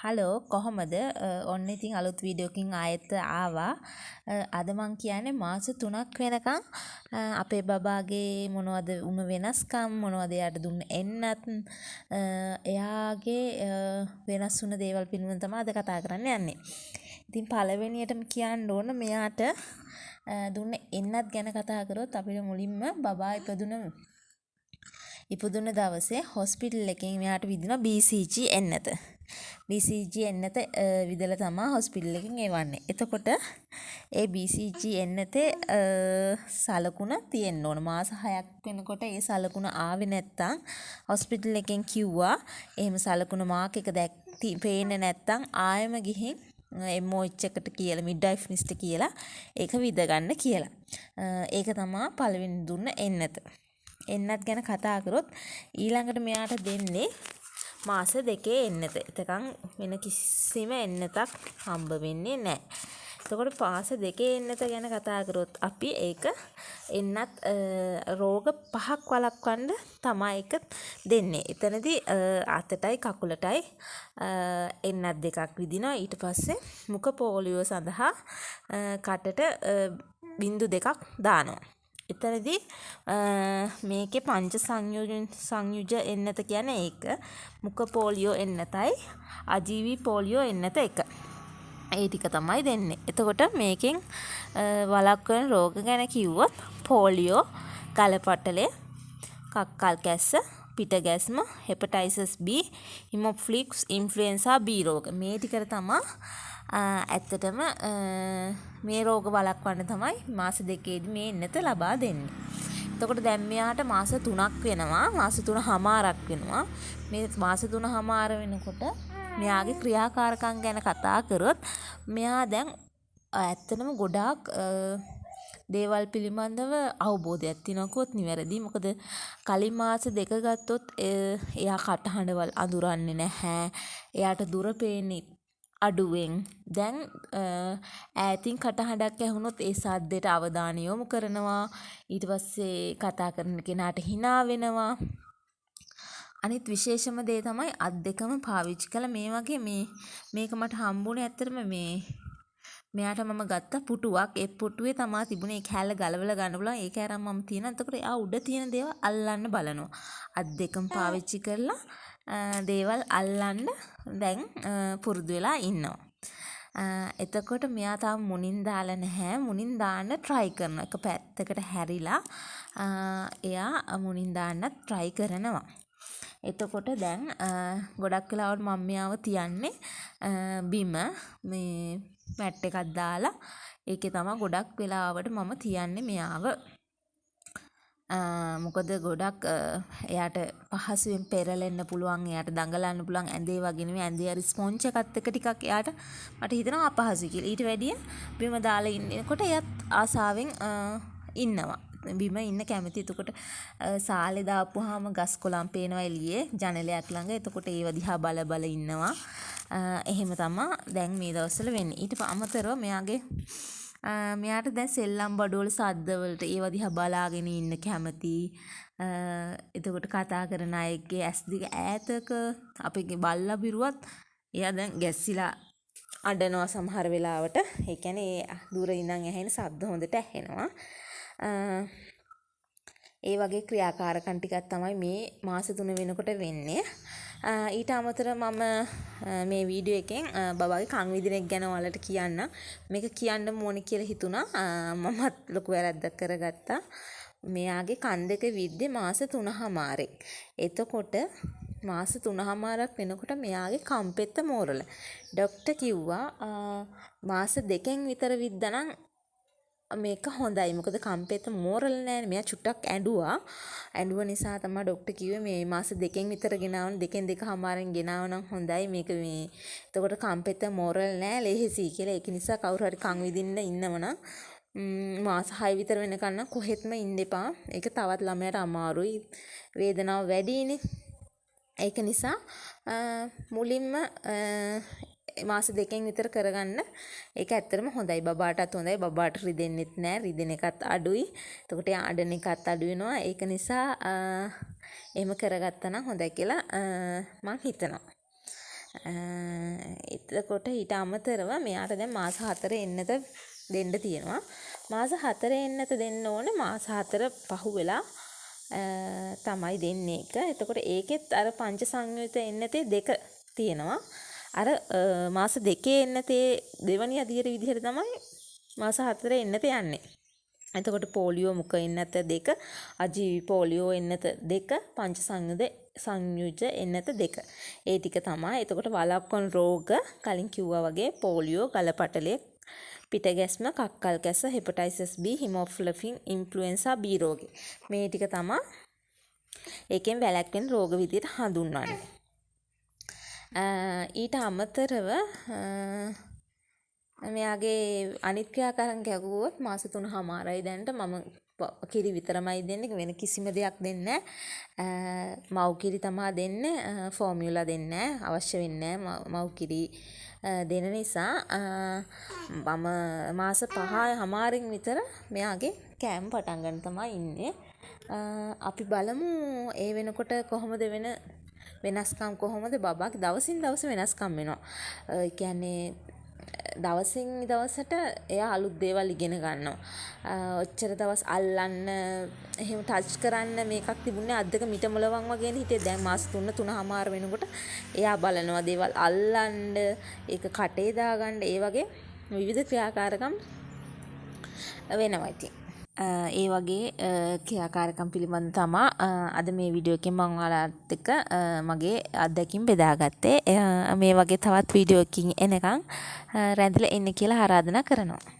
Hello කොහොමද ඔන්න ඉතින් අලුත් වීඩියෝකින් ආයෙත් ආවා අද මං කියන්නේ මාස 3ක් වෙනකන් අපේ බබාගේ මොනවද වුණ වෙනස්කම් මොනවද එයාට දුන්න එන්නත් එයාගේ වෙනස් වුණ දේවල් පිළිබඳව තමයි අද කතා කරන්න යන්නේ. ඉතින් පළවෙනියටම කියන්න ඕන මෙයාට දුන්න එන්නත් ගැන කතා කරොත් අපිට මුලින්ම බබා ඉපදුන දවසේ හොස්පිටල් එකෙන් මෙයාට විදිනවා BCG එන්නත. BCG එන්නත විදලා තමයි හොස්පිටල් එකෙන් එවන්නේ. එතකොට ඒ BCG එන්නතේ සලකුණ තියෙන්න ඕන. මාස 6ක් වෙනකොට ඒ සලකුණ ආවේ නැත්තම් හොස්පිටල් එකෙන් කිව්වා එහෙම සලකුණ මාක් එක පේන්නේ නැත්තම් ආයෙම ගිහින් MOH එකට කියලා මිඩ්වයිෆ්නිස්ට කියලා ඒක විද ගන්න කියලා. ඒක තමයි පළවෙනි දුන්න එන්නත. එන්නත් ගැන කතා කරොත් ඊළඟට මෙයාට දෙන්නේ මාස 2 එන්නත. එතකන් වෙන කිසිම එන්නතක් හම්බ වෙන්නේ නැහැ. එතකොට මාස 2 එන්නත ගැන කතා කරොත් අපි ඒක එන්නත් රෝග 5ක් වළක්වන්න තමයි ඒක දෙන්නේ. එතනදී අතටයි කකුලටයි එන්නත් දෙකක් විදිනවා. ඊට පස්සේ මුඛ පෝලියෝ සඳහා කටට බින්දු දෙකක් දානවා. එතනදී මේකේ පංච සංයුජ එන්නත කියන්නේ ඒක මුඛ පෝලියෝ එන්නතයි අජීවී පෝලියෝ එන්නත එක. ඒ ටික තමයි දෙන්නේ. එතකොට මේකෙන් වළක්වන රෝග ගැන කිව්වොත් පෝලියෝ, ගලපටලය, කක්කල් කැස්ස, පිට ගැස්ම, හෙපටයිසස් B, හිමොෆිලික්ස්, ඉන්ෆ්ලුවෙන්සා B රෝග. මේ ටිකට තමයි ඇත්තටම මේ රෝග වළක්වන්න තමයි මාස 2ේදී මේ එන්නත ලබා දෙන්නේ. එතකොට දැන් මෙයාට මාස 3ක් වෙනවා. මාස 3මාරක් වෙනවා. මේ මාස 3මාර වෙනකොට මෙයාගේ ක්‍රියාකාරකම් ගැන කතා කරොත් මෙයා දැන් ඇත්තටම ගොඩාක් දේවල් පිළිබඳව අවබෝධයක් තියෙනකොත් නිවැරදි. මොකද කලින් මාස 2 ගත්තොත් එයා කටහඬවල් අඳුරන්නේ නැහැ. එයාට දුර පේන්නේ අඩුවෙන්. දැන් ඈතින් කටහඬක් ඇහුනොත් ඒ සද්දෙට අවධානය යොමු කරනවා. ඊට පස්සේ කතා කරන කෙනාට hina වෙනවා. අනිත් විශේෂම දේ තමයි අත් දෙකම පාවිච්චි කළ මේ වගේ මේක මට හම්බුනේ ඇත්තටම මෙයාට මම ගත්ත පුටුවක්. ඒ පුටුවේ තමයි තිබුණේ. ඒ කෑල්ල ගලවලා ගන්න පුළුවන්. ඒක අරන් මම තියෙනවා. එතකොට එයා උඩ තියෙන දේවල් අල්ලන්න බලනවා. අත් දෙකම පාවිච්චි කරලා දේවල් අල්ලන්න දැන් පුරුදු වෙලා ඉන්නවා. එතකොට මෙයා තාම මුණින් දාලා නැහැ. මුණින් දාන්න try කරනවා. එක පැත්තකට හැරිලා එයා මුණින් දාන්නත් try කරනවා. එතකොට දැන් ගොඩක් වෙලාවට මම මෙයාව තියන්නේ බිම මේ මැට් එකක් දාලා ඒකේ තමයි ගොඩක් වෙලාවට මම තියන්නේ මෙයාව. මොකද ගොඩක් එයාට පහසුවෙන් පෙරලෙන්න පුළුවන්, එයාට දඟලන්න පුළුවන්. ඇඳේ වගේ නෙමෙයි, ඇඳේ අර ස්පොන්ජ් එකත් එක ටිකක් එයාට මට හිතෙනවා අපහසුයි කියලා. ඊට වැඩිය බිම දාලා ඉන්නකොට එයාත් ආසාවෙන් ඉන්නවා. බිම ඉන්න කැමති. එතකොට සාලේ දාපුවාම ගස් කොළන් පේනවා එළියේ ජනලයක් ළඟ. එතකොට ඒව දිහා බල බල ඉන්නවා. එහෙම තමයි දැන් මේ දවස්වල වෙන්නේ. ඊට අමතරව මෙයාට දැන් සෙල්ලම් බඩුවල සද්ද වලට ඒව දිහා බලාගෙන ඉන්න කැමති. එතකොට කතා කරන අයගේ ඇස් දෙක ඈතක අපේ බල්ලා බිරුවත් එයා දැන් ගැස්සිලා අඬනවා සමහර වෙලාවට. ඒ කියන්නේ දුර ඉඳන් ඇහෙන ශබ්ද හොඳට ඇහෙනවා. ඒ වගේ ක්‍රියාකාරකම් ටිකක් තමයි මේ මාස 3 වෙනකොට වෙන්නේ. ඊට අමතරව මම මේ වීඩියෝ එකෙන් බබාගේ කන් විදින එක ගැන ඔයාලට කියන්න. මේක කියන්න ඕනේ කියලා හිතුණා. මමත් ලොකු වැරද්දක් කරගත්තා. මෙයාගේ කන් දෙක විද්දේ මාස 3මාරේ. එතකොට මාස 3මාරක් වෙනකොට මෙයාගේ කන් පෙත්ත මෝරලා. ડોක්ටර් කිව්වා මාස 2කින් විතර විද්දානම් මේක හොඳයි. මොකද කම්පෙත මෝරලා නැහැ. මෙයා චුට්ටක් ඇඬුවා. ඇඬුව නිසා තමයි ડોක්ටර් කිව්වේ මේ මාස 2කින් විතර ගෙනාවන 2.5මාරෙන් ගෙනාවනම් හොඳයි. මේක මේ එතකොට කම්පෙත මෝරලා නැහැ ලේසියි කියලා. ඒක නිසා කවුරු හරි කන් විදින්න ඉන්නවනම් මාස 6 විතර වෙනකන් නම් කොහෙත්ම ඉන්න එපා. ඒක තවත් ළමයට අමාරුයි. වේදනාව වැඩිනේ. ඒක නිසා මුලින්ම මාස 2කින් විතර කරගන්න. ඒක ඇත්තටම හොඳයි. බබාටත් හොඳයි. බබාට රිදෙන්නෙත් නෑ. රිදෙන එකත් අඩුයි. එතකොට අඬන එකත් අඩු වෙනවා. ඒක නිසා එහෙම කරගත්තා නම් හොඳයි කියලා මම හිතනවා. එතකොට ඊට අමතරව මෙයාට දැන් මාස 4 එන්නත දෙන්න තියෙනවා. මාස 4 එන්නත දෙන්න ඕනේ. මාස 4 පහු වෙලා තමයි දෙන්නේ එක. එතකොට ඒකෙත් අර පංච සංයුත එන්නතේ දෙක තියෙනවා. අර මාස 2 එන්නතේ දෙවනි අදියර විදිහට තමයි මාස 4 එන්නත යන්නේ. එතකොට පෝලියෝ මුඛ එන්නත දෙක, අජීවි පෝලියෝ එන්නත දෙක, පංච සංයුජ එන්නත දෙක. ඒ ටික තමයි. එතකොට වළක්වන රෝග කලින් කිව්වා වගේ පෝලියෝ, ගලපටලය, පිටගැස්ම, කක්කල් කැස්ස, හෙපටයිසස් B, හිමොෆිලස් ඉන්ෆ්ලුවෙන්සා B රෝගේ. මේ ටික තමයි ඒකෙන් වැළැක්වෙන රෝග විදිහට හඳුන්වන්නේ. ඊට අමතරව මෙයාගේ අනිත් ක්‍රියාකාරකම් ගැහුවොත් මාස 3මාරයි දැනට මම කිරි විතරමයි දෙන්නේ වෙන කිසිම දෙයක් දෙන්නේ නැහැ. මව් කිරි තමයි දෙන්නේ. ෆෝමියුලා දෙන්නේ නැහැ. අවශ්‍ය වෙන්නේ නැහැ මව් කිරි දෙන නිසා මම මාස 5මාරින් විතර මෙයාගේ කෑම පටන් ගන්න තමයි ඉන්නේ. අපි බලමු ඒ වෙනකොට කොහොමද වෙනස්කම් කොහොමද බබාගේ දවසින් දවස වෙනස්කම් වෙනවා. ඒ කියන්නේ දවසින් දවසට එයා අලුත් දේවල් ඉගෙන ගන්නවා. ඔච්චර දවස් අල්ලන්න එහෙම ටච් කරන්න මේකක් තිබුණේ අත් දෙක මිට මොලවන් වගේනේ හිටියේ. දැන් මාස 3මාර වෙනකොට එයා බලනවා දේවල් අල්ලන්න, ඒක කටේ දාගන්න, ඒ වගේ විවිධ ක්‍රියාකාරකම් වෙනවා ඉතින්. ඒ වගේ ක්‍රියාකාරකම් පිළිබඳ තමයි අද මේ වීඩියෝ එකෙන් මම ඔයාලත් එක්ක මගේ අත්දැකීම් බෙදාගත්තේ. මේ වගේ තවත් වීඩියෝ එකකින් එනකන් රැඳිලා ඉන්න කියලා ආරාධනා කරනවා.